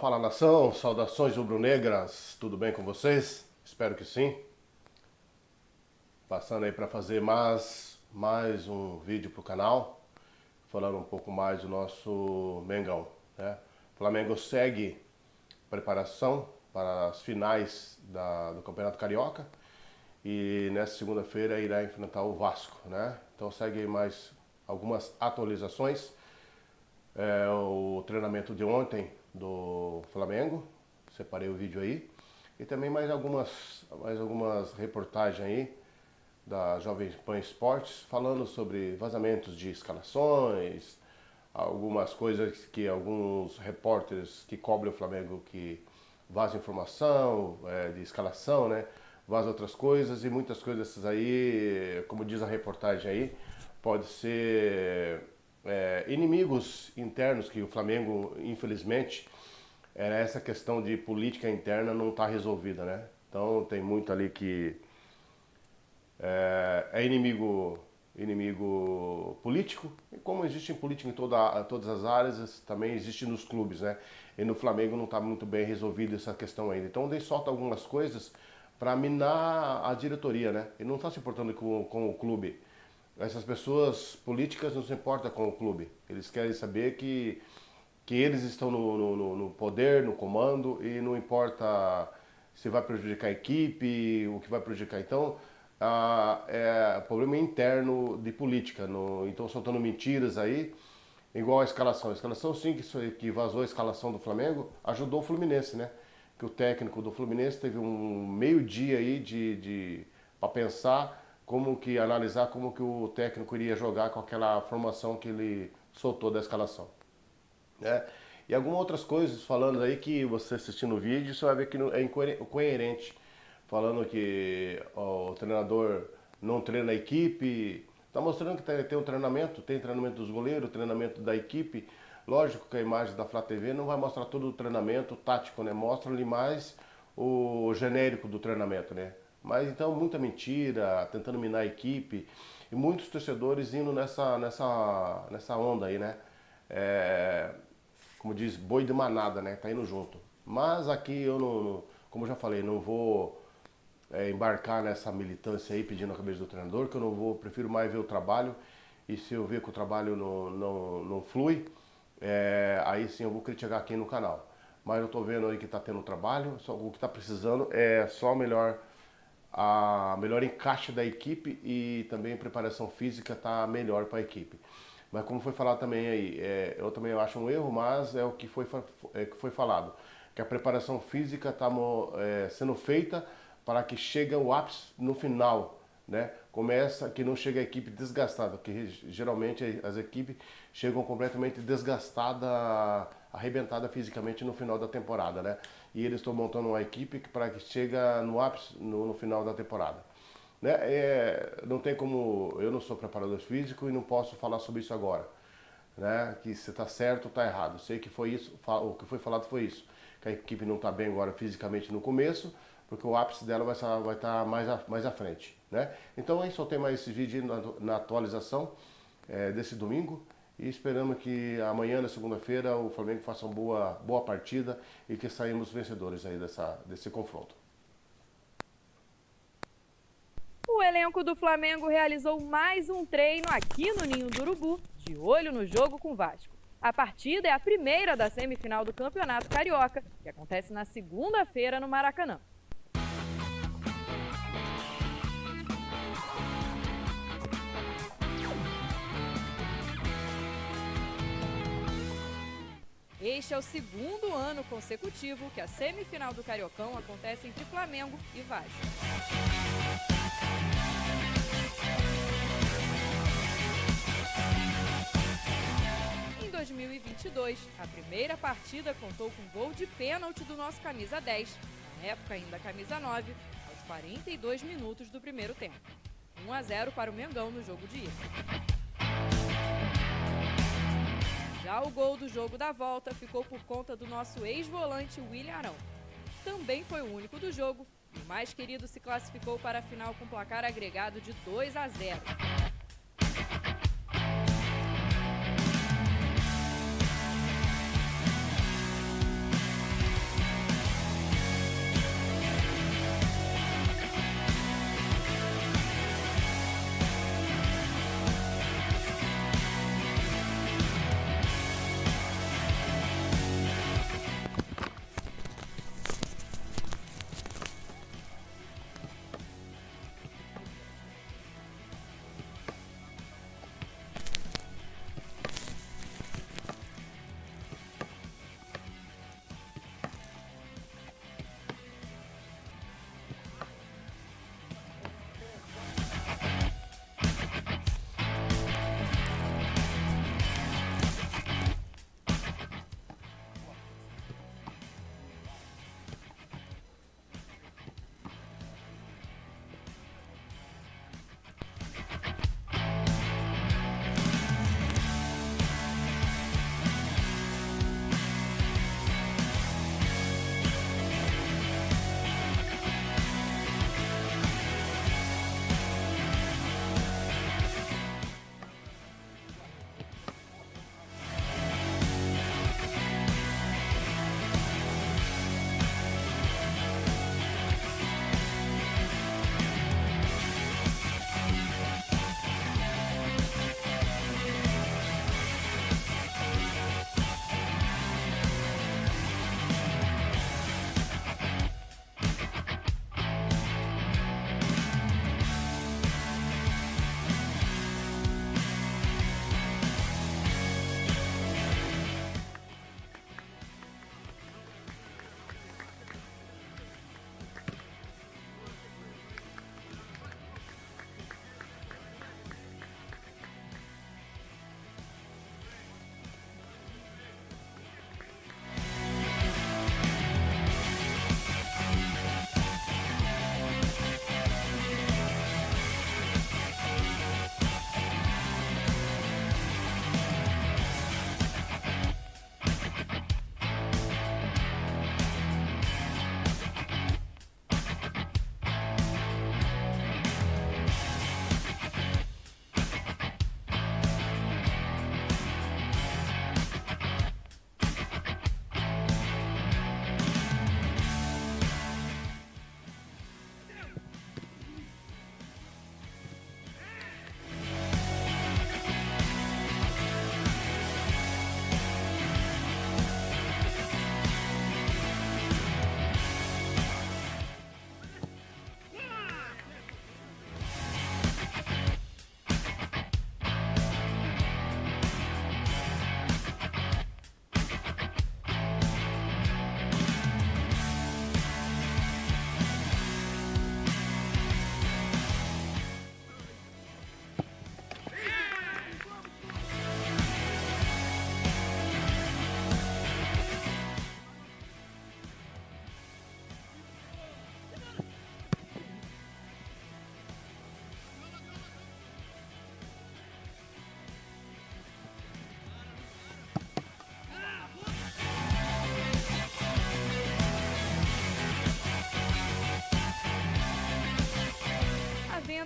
Fala nação, saudações rubro-negras, tudo bem com vocês? Espero que sim. Passando aí para fazer mais um vídeo pro canal, falando um pouco mais do nosso Mengão, né? O Flamengo segue preparação para as finais do Campeonato Carioca e nessa segunda-feira irá enfrentar o Vasco, né? Então segue mais algumas atualizações. O treinamento de ontem do Flamengo, separei o vídeo aí, e também mais algumas reportagens aí da Jovem Pan Esportes falando sobre vazamentos de escalações, algumas coisas que alguns repórteres que cobrem o Flamengo que vazam informação de escalação, né? Vazam outras coisas e muitas coisas essas aí, como diz a reportagem aí, pode ser inimigos internos que o Flamengo, infelizmente, essa questão de política interna não está resolvida, né? Então tem muito ali que é inimigo político, e como existe em política em todas as áreas, também existe nos clubes, né? E no Flamengo não está muito bem resolvida essa questão ainda. Então ele solta algumas coisas para minar a diretoria, né? Ele não está se importando com o clube. Essas pessoas políticas não se importam com o clube. Eles querem saber que eles estão no poder, no comando, e não importa se vai prejudicar a equipe, o que vai prejudicar. Então, problema interno de política. Então, soltando mentiras aí, igual a escalação. A escalação, sim, que vazou a escalação do Flamengo, ajudou o Fluminense, né? Que o técnico do Fluminense teve um meio-dia aí para pensar analisar como que o técnico iria jogar com aquela formação que ele soltou da escalação, né? E algumas outras coisas falando aí que você assistindo o vídeo, você vai ver que é incoerente, falando que o treinador não treina a equipe, tá mostrando que tem um treinamento, tem treinamento dos goleiros, treinamento da equipe. Lógico que a imagem da Flá TV não vai mostrar todo o treinamento tático, né? Mostra ali mais o genérico do treinamento, né? Mas então muita mentira, tentando minar a equipe e muitos torcedores indo nessa onda aí, né? Como diz, boi de manada, né? Tá indo junto. Mas aqui eu não, como eu já falei, não vou embarcar nessa militância aí pedindo a cabeça do treinador, que eu não vou, prefiro mais ver o trabalho, e se eu ver que o trabalho não flui, aí sim eu vou criticar aqui no canal. Mas eu tô vendo aí que tá tendo trabalho, o que tá precisando é só melhor encaixe da equipe e também a preparação física tá melhor para a equipe. Mas como foi falado também aí, eu também acho um erro, mas é o que foi falado, que a preparação física está sendo feita para que chegue o ápice no final, né? Começa que não chega a equipe desgastada, porque geralmente as equipes chegam completamente desgastadas, arrebentada fisicamente no final da temporada, né? E eles estão montando uma equipe para que chegue no ápice no final da temporada, né? Não tem como, eu não sou preparador físico e não posso falar sobre isso agora, né? Que se está certo ou está errado. Sei que foi isso, o que foi falado foi isso, que a equipe não está bem agora fisicamente no começo, porque o ápice dela vai estar mais à frente, né? Então aí só tem mais esse vídeo na atualização desse domingo. E esperamos que amanhã, na segunda-feira, o Flamengo faça uma boa partida e que saímos vencedores aí desse confronto. O elenco do Flamengo realizou mais um treino aqui no Ninho do Urubu, de olho no jogo com o Vasco. A partida é a primeira da semifinal do Campeonato Carioca, que acontece na segunda-feira no Maracanã. Este é o segundo ano consecutivo que a semifinal do Cariocão acontece entre Flamengo e Vasco. Em 2022, a primeira partida contou com gol de pênalti do nosso camisa 10, na época ainda camisa 9, aos 42 minutos do primeiro tempo. 1-0 para o Mengão no jogo de ida. Já o gol do jogo da volta ficou por conta do nosso ex-volante William Arão. Também foi o único do jogo e o mais querido se classificou para a final com placar agregado de 2-0.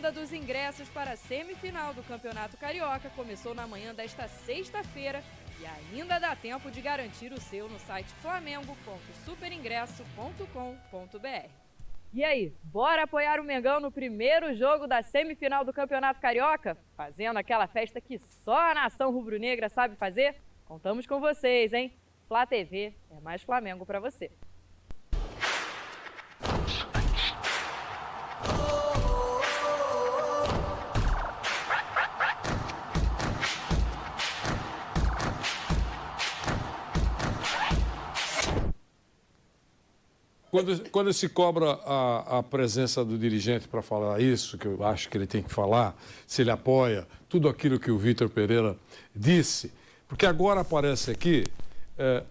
Pré-venda dos ingressos para a semifinal do Campeonato Carioca começou na manhã desta sexta-feira e ainda dá tempo de garantir o seu no site flamengo.superingresso.com.br. E aí, bora apoiar o Mengão no primeiro jogo da semifinal do Campeonato Carioca? Fazendo aquela festa que só a nação rubro-negra sabe fazer? Contamos com vocês, hein? Flá TV é mais Flamengo pra você. Quando se cobra a presença do dirigente para falar isso, que eu acho que ele tem que falar, se ele apoia tudo aquilo que o Vitor Pereira disse, porque agora aparece aqui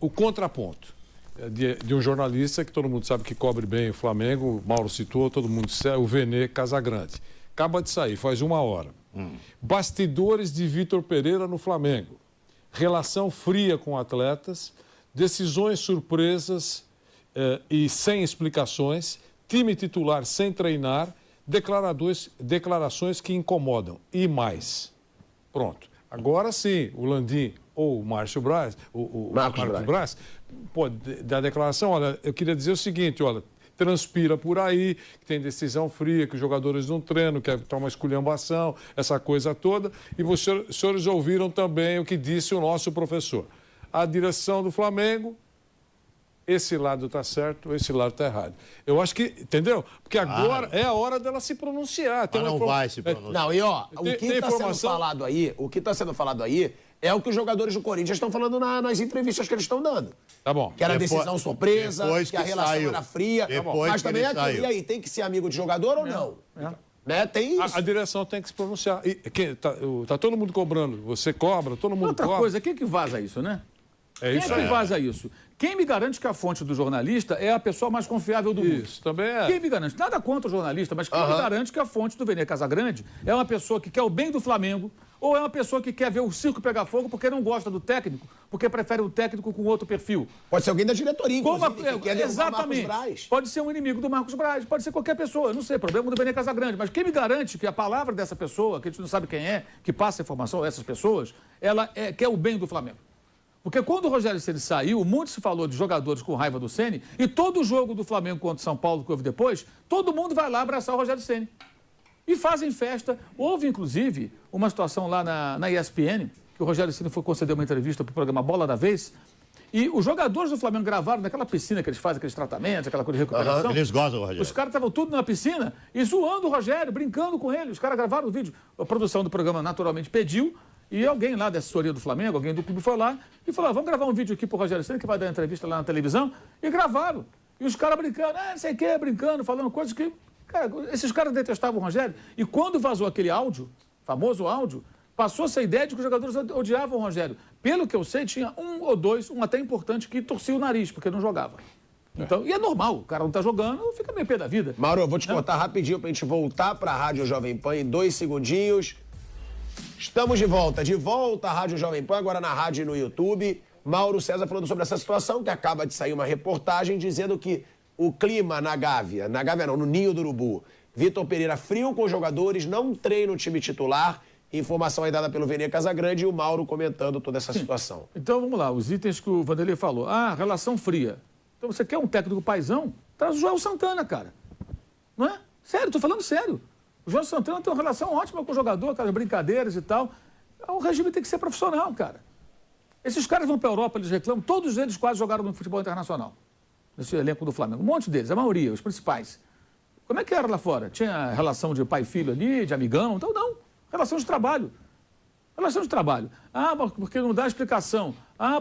o contraponto de um jornalista que todo mundo sabe que cobre bem o Flamengo, o Mauro citou, todo mundo sabe, o Vene Casagrande. Acaba de sair, faz 1 hora. Bastidores de Vitor Pereira no Flamengo. Relação fria com atletas, decisões surpresas e sem explicações, time titular sem treinar, declarações que incomodam. E mais. Pronto. Agora sim, o Landim ou o Márcio Braz, o Marcos Braz, pode dar a declaração, olha, eu queria dizer o seguinte, olha, transpira por aí, que tem decisão fria, que os jogadores não treinam, que está uma esculhambação, essa coisa toda. E os senhores ouviram também o que disse o nosso professor. A direção do Flamengo, esse lado está certo, esse lado está errado. Eu acho que, entendeu? Porque agora é a hora dela se pronunciar. Mas não vai se pronunciar. Não, e ó, o que está sendo falado aí, é o que os jogadores do Corinthians estão falando nas entrevistas que eles estão dando. Tá bom. Que era decisão surpresa, que a relação era fria. Mas também é aquilo. E aí, tem que ser amigo de jogador ou não? Né? Tem isso. A direção tem que se pronunciar. E, tá todo mundo cobrando. Você cobra, todo mundo cobra. Outra coisa, quem que vaza isso, né? Quem é que vaza isso? Quem me garante que a fonte do jornalista é a pessoa mais confiável do mundo? Isso, também é. Quem me garante? Nada contra o jornalista, mas quem me garante que a fonte do Vene Casagrande é uma pessoa que quer o bem do Flamengo ou é uma pessoa que quer ver o circo pegar fogo porque não gosta do técnico, porque prefere um técnico com outro perfil? Pode ser alguém da diretoria, inclusive, que quer exatamente. Marcos Braz. Pode ser um inimigo do Marcos Braz, pode ser qualquer pessoa, não sei, problema do Vene Casagrande. Mas quem me garante que a palavra dessa pessoa, que a gente não sabe quem é, que passa a informação a essas pessoas, ela quer o bem do Flamengo? Porque quando o Rogério Ceni saiu, muito se falou de jogadores com raiva do Ceni, e todo jogo do Flamengo contra o São Paulo que houve depois, todo mundo vai lá abraçar o Rogério Ceni. E fazem festa. Houve, inclusive, uma situação lá na ESPN, que o Rogério Ceni foi conceder uma entrevista para o programa Bola da Vez, e os jogadores do Flamengo gravaram naquela piscina que eles fazem, aqueles tratamentos, aquela coisa de recuperação. Eles gostam, Rogério. Os caras estavam tudo na piscina e zoando o Rogério, brincando com ele. Os caras gravaram o vídeo. A produção do programa naturalmente pediu. E alguém lá da assessoria do Flamengo, alguém do clube foi lá e falou, vamos gravar um vídeo aqui pro Rogério Ceni, que vai dar entrevista lá na televisão. E gravaram. E os caras brincando, não sei o que, brincando, falando coisas que... Cara, esses caras detestavam o Rogério. E quando vazou aquele áudio, famoso áudio, passou-se a ideia de que os jogadores odiavam o Rogério. Pelo que eu sei, tinha um ou dois, um até importante, que torcia o nariz, porque não jogava. Então, e é normal, o cara não tá jogando, fica meio pé da vida. Mauro, eu vou te contar rapidinho pra gente voltar pra Rádio Jovem Pan em 2 segundinhos. Estamos de volta à Rádio Jovem Pan, agora na rádio e no YouTube. Mauro César falando sobre essa situação, que acaba de sair uma reportagem dizendo que o clima na Gávea não, no Ninho do Urubu. Vitor Pereira frio com os jogadores, não treina o time titular. Informação aí dada pelo Vene Casagrande e o Mauro comentando toda essa situação. Então vamos lá, os itens que o Vanderlei falou. Relação fria. Então você quer um técnico paizão? Traz o Joel Santana, cara. Não é? Sério, tô falando sério. O João Santana tem uma relação ótima com o jogador, aquelas brincadeiras e tal. O regime tem que ser profissional, cara. Esses caras vão para a Europa, eles reclamam, todos eles quase jogaram no futebol internacional. Nesse elenco do Flamengo. Um monte deles, a maioria, os principais. Como é que era lá fora? Tinha relação de pai e filho ali, de amigão? Então não. Relação de trabalho. Relação de trabalho. Porque não dá explicação.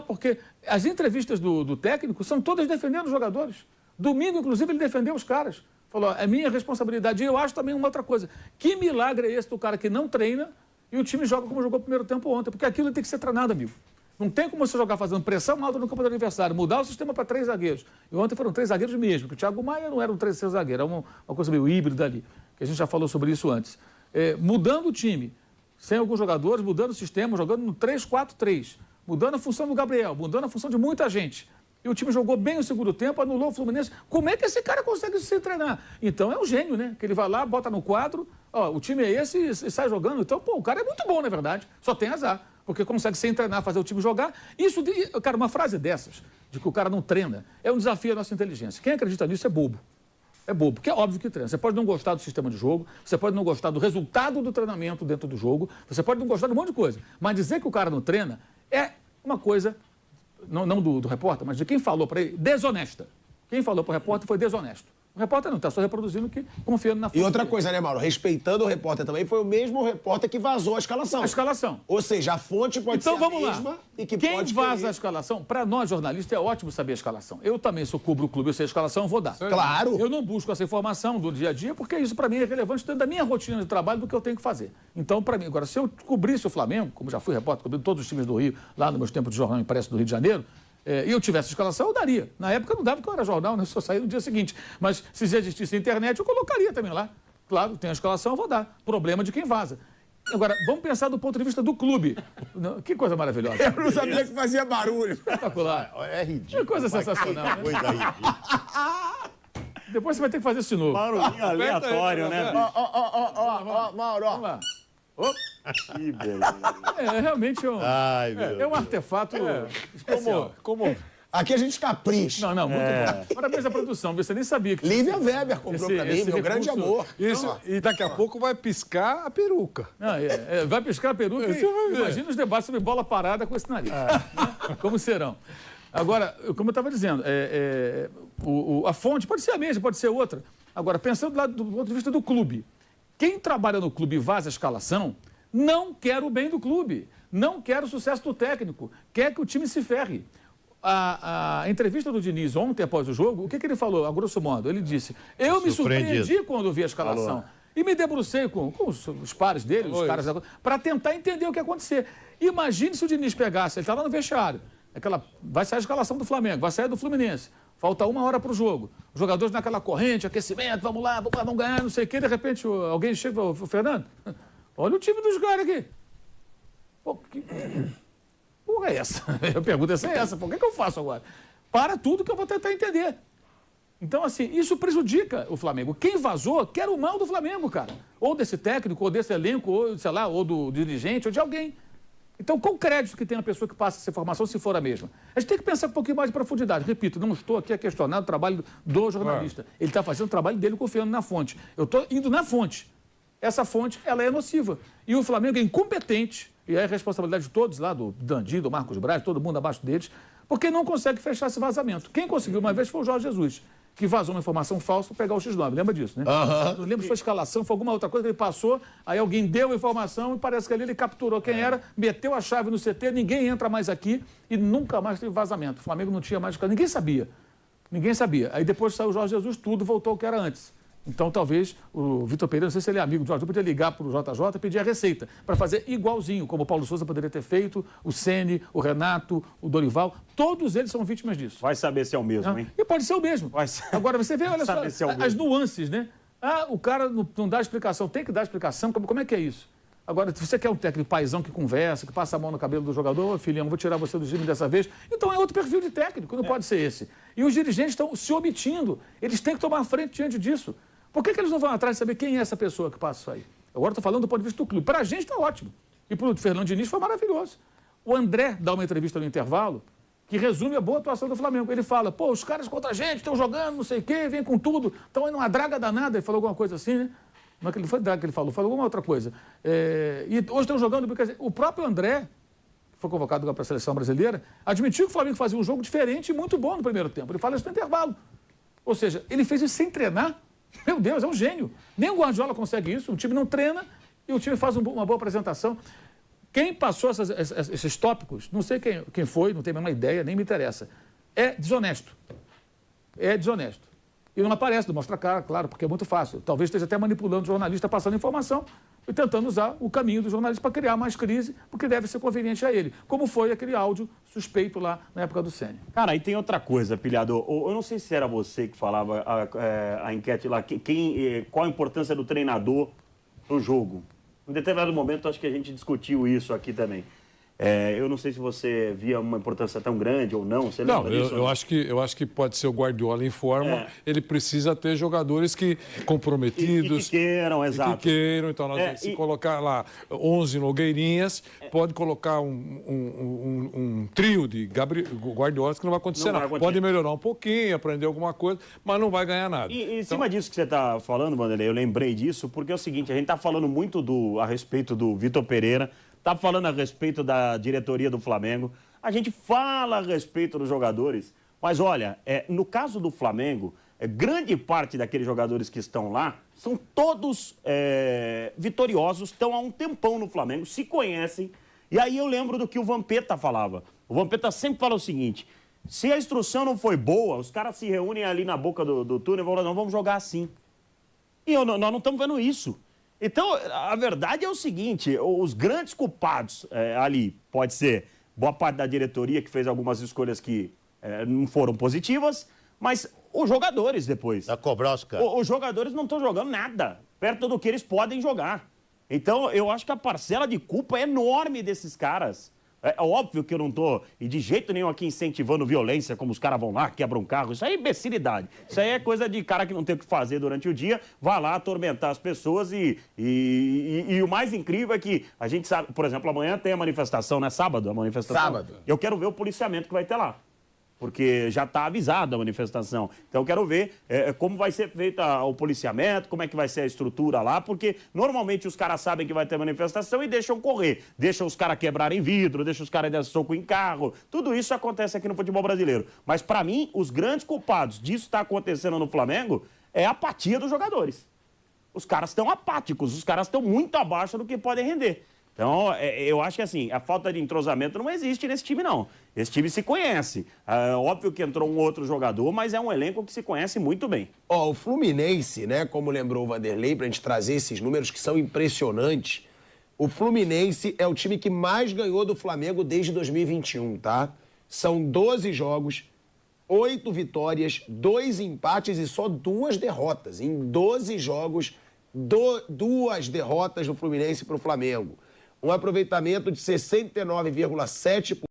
Porque as entrevistas do técnico são todas defendendo os jogadores. Domingo, inclusive, ele defendeu os caras. Falou, é minha responsabilidade. E eu acho também uma outra coisa. Que milagre é esse do cara que não treina e o time joga como jogou o primeiro tempo ontem? Porque aquilo tem que ser treinado, amigo. Não tem como você jogar fazendo pressão alta no campo do adversário, mudar o sistema para 3 zagueiros. E ontem foram 3 zagueiros mesmo, porque o Thiago Maia não era um 3 zagueiro, era uma coisa meio híbrida ali, que a gente já falou sobre isso antes. Mudando o time, sem alguns jogadores, mudando o sistema, jogando no 3-4-3, mudando a função do Gabriel, mudando a função de muita gente. E o time jogou bem o segundo tempo, anulou o Fluminense. Como é que esse cara consegue se treinar? Então é um gênio, né? Que ele vai lá, bota no quadro, ó, o time é esse e sai jogando. Então, pô, o cara é muito bom, na verdade. Só tem azar. Porque consegue sem treinar, fazer o time jogar. Isso, cara, uma frase dessas, de que o cara não treina, é um desafio à nossa inteligência. Quem acredita nisso é bobo. É bobo, porque é óbvio que treina. Você pode não gostar do sistema de jogo, você pode não gostar do resultado do treinamento dentro do jogo, você pode não gostar de um monte de coisa. Mas dizer que o cara não treina é uma coisa, não do repórter, mas de quem falou para ele, desonesta. Quem falou para o repórter foi desonesto. O repórter não está só reproduzindo que confiando na fonte. E outra dele. coisa, né, Mauro? Respeitando o repórter também, foi o mesmo repórter que vazou a escalação. A escalação. Ou seja, a fonte pode Então ser vamos a lá. mesma e que Quem pode vaza a querer. escalação, para nós jornalistas é ótimo saber a escalação. Eu também, se eu cubro o clube, eu sei a escalação, eu vou dar. Claro. Eu não busco essa informação do dia a dia, porque isso para mim é relevante dentro da minha rotina de trabalho, do que eu tenho que fazer. Então, para mim, agora, se eu cobrisse o Flamengo, como já fui repórter, cobrindo todos os times do Rio, lá nos meus tempos de jornal impresso do Rio de Janeiro, e eu tivesse escalação, eu daria. Na época não dava, porque eu era jornal, né? Só saía no dia seguinte. Mas se já existisse internet, eu colocaria também lá. Claro, tem a escalação, eu vou dar. Problema de quem vaza. Agora, vamos pensar do ponto de vista do clube. Que coisa maravilhosa. Eu não sabia que fazia barulho. Espetacular. É ridículo. Que coisa mas sensacional, né? Coisa ridícula. Depois você vai ter que fazer isso de novo. Barulhinho aleatório, né? bicho? Ó, Mauro, ó. Vamos lá. Que beleza. É realmente Ai, meu é um artefato especial. Como Aqui a gente capricha. Não, muito bom. Parabéns à produção, você nem sabia que... Lívia Weber comprou pra mim, meu grande recurso- amor. isso, e daqui a pouco vai piscar a peruca. Não, vai piscar a peruca Você vai ver. imagina os debates sobre bola parada com esse nariz. Né? Como serão? Agora, como eu estava dizendo, a fonte pode ser a mesma, pode ser outra. Agora, pensando do ponto de vista do clube, quem trabalha no clube e vaza a escalação não quer o bem do clube, não quer o sucesso do técnico, quer que o time se ferre. A entrevista do Diniz ontem, após o jogo, o que ele falou, a grosso modo? Ele disse, eu me surpreendi quando vi a escalação. E me debrucei com os pares dele, os caras, para tentar entender o que ia acontecer. Imagine se o Diniz pegasse, ele está lá no vestiário, vai sair a escalação do Flamengo, vai sair do Fluminense, falta 1 hora para o jogo, os jogadores naquela corrente, aquecimento, vamos lá, vamos ganhar, não sei o quê, de repente alguém chega e fala, Fernando, olha o time dos caras aqui. Pô, que porra é essa? Eu pergunto, essa é essa, por que eu faço agora? Para tudo que eu vou tentar entender. Então, assim, isso prejudica o Flamengo. Quem vazou quer o mal do Flamengo, cara. Ou desse técnico, ou desse elenco, ou, sei lá, ou do dirigente, ou de alguém. Então, qual o crédito que tem a pessoa que passa essa informação, se for a mesma? A gente tem que pensar um pouquinho mais de profundidade. Repito, não estou aqui a questionar o trabalho do jornalista. Ele está fazendo o trabalho dele confiando na fonte. Eu estou indo na fonte. Essa fonte, ela é nociva. E o Flamengo é incompetente, e é a responsabilidade de todos lá, do Dandy, do Marcos Braz, todo mundo abaixo deles, porque não consegue fechar esse vazamento. Quem conseguiu uma vez foi o Jorge Jesus, que vazou uma informação falsa para pegar o X9. Lembra disso, né? Não lembro se foi escalação, foi alguma outra coisa que ele passou, aí alguém deu a informação e parece que ali ele capturou quem era, meteu a chave no CT, ninguém entra mais aqui e nunca mais teve vazamento. O Flamengo não tinha mais... Ninguém sabia. Ninguém sabia. Aí depois saiu o Jorge Jesus, tudo voltou ao que era antes. Então, talvez o Vitor Pereira, não sei se ele é amigo do Jorge, podia ligar para o JJ e pedir a receita para fazer igualzinho, como o Paulo Souza poderia ter feito, o Ceni, o Renato, o Dorival. Todos eles são vítimas disso. Vai saber se é o mesmo, hein? E pode ser o mesmo. Agora, você vê, olha só, Sabe se é o as mesmo. nuances, né? O cara não dá explicação, tem que dar explicação. Como é que é isso? Agora, se você quer um técnico paizão que conversa, que passa a mão no cabelo do jogador, ô, filhão, vou tirar você do time dessa vez. Então é outro perfil de técnico, não pode ser esse. E os dirigentes estão se omitindo. Eles têm que tomar frente diante disso. Por que eles não vão atrás de saber quem é essa pessoa que passa isso aí? Agora estou falando do ponto de vista do clube. Para a gente está ótimo. E para o Fernando Diniz foi maravilhoso. O André dá uma entrevista no intervalo que resume a boa atuação do Flamengo. Ele fala, pô, os caras contra a gente estão jogando, não sei o quê, vem com tudo, estão indo uma draga danada. Ele falou alguma coisa assim, né? Não é que ele foi draga que ele falou alguma outra coisa. E hoje estão jogando porque o próprio André, que foi convocado para a seleção brasileira, admitiu que o Flamengo fazia um jogo diferente e muito bom no primeiro tempo. Ele fala isso no intervalo. Ou seja, ele fez isso sem treinar. Meu Deus, é um gênio. Nem o Guardiola consegue isso. O time não treina e o time faz uma boa apresentação. Quem passou esses tópicos, não sei quem foi, não tenho a menor ideia, nem me interessa. É desonesto. É desonesto. E não aparece, não mostra a cara, claro, porque é muito fácil. Talvez esteja até manipulando o jornalista, passando informação e tentando usar o caminho do jornalista para criar mais crise, porque deve ser conveniente a ele. Como foi aquele áudio suspeito lá na época do Ceni. Cara, e tem outra coisa, pilhador. Eu não sei se era você que falava a enquete lá, qual a importância do treinador no jogo. Em determinado momento, acho que a gente discutiu isso aqui também. Eu não sei se você via uma importância tão grande ou não. Você Não, lembra disso? eu acho que pode ser o Guardiola em forma. É. Ele precisa ter jogadores comprometidos. E que queiram, e exato. que queiram. Então, se colocar lá 11 Nogueirinhas, pode colocar um trio de Guardiolas que não vai acontecer Não vai nada. acontecer. Pode melhorar um pouquinho, aprender alguma coisa, mas não vai ganhar nada. E em cima disso que você está falando, Vanderlei, eu lembrei disso, porque é o seguinte, a gente está falando muito a respeito do Vitor Pereira, está falando a respeito da diretoria do Flamengo, a gente fala a respeito dos jogadores, mas olha, no caso do Flamengo, grande parte daqueles jogadores que estão lá são todos vitoriosos, estão há um tempão no Flamengo, se conhecem, e aí eu lembro do que o Vampeta falava. O Vampeta sempre fala o seguinte: se a instrução não foi boa, os caras se reúnem ali na boca do túnel e vão falar, não, vamos jogar assim. E nós não estamos vendo isso. Então, a verdade é o seguinte, os grandes culpados ali, pode ser boa parte da diretoria que fez algumas escolhas que não foram positivas, mas os jogadores depois. Da Cobrosca. Os jogadores não estão jogando nada perto do que eles podem jogar. Então, eu acho que a parcela de culpa é enorme desses caras. É óbvio que eu não estou, e de jeito nenhum aqui, incentivando violência, como os caras vão lá, quebram carro. Isso aí é imbecilidade. Isso aí é coisa de cara que não tem o que fazer durante o dia, vai lá atormentar as pessoas e o mais incrível é que a gente sabe, por exemplo, amanhã tem a manifestação, né? Sábado, a manifestação. Sábado. Eu quero ver o policiamento que vai ter lá. Porque já está avisada a manifestação. Então, eu quero ver como vai ser feito o policiamento, como é que vai ser a estrutura lá, porque normalmente os caras sabem que vai ter manifestação e deixam correr. Deixam os caras quebrarem vidro, deixam os caras dar soco em carro. Tudo isso acontece aqui no futebol brasileiro. Mas, para mim, os grandes culpados disso está acontecendo no Flamengo é a apatia dos jogadores. Os caras estão apáticos, os caras estão muito abaixo do que podem render. Então, eu acho que assim, a falta de entrosamento não existe nesse time, não. Esse time se conhece. Óbvio que entrou um outro jogador, mas é um elenco que se conhece muito bem. Ó, o Fluminense, né, como lembrou o Vanderlei, pra gente trazer esses números que são impressionantes, o Fluminense é o time que mais ganhou do Flamengo desde 2021, tá? São 12 jogos, 8 vitórias, 2 empates e só 2 derrotas. Em 12 jogos, 2 derrotas do Fluminense pro Flamengo. Um aproveitamento de 69,7%.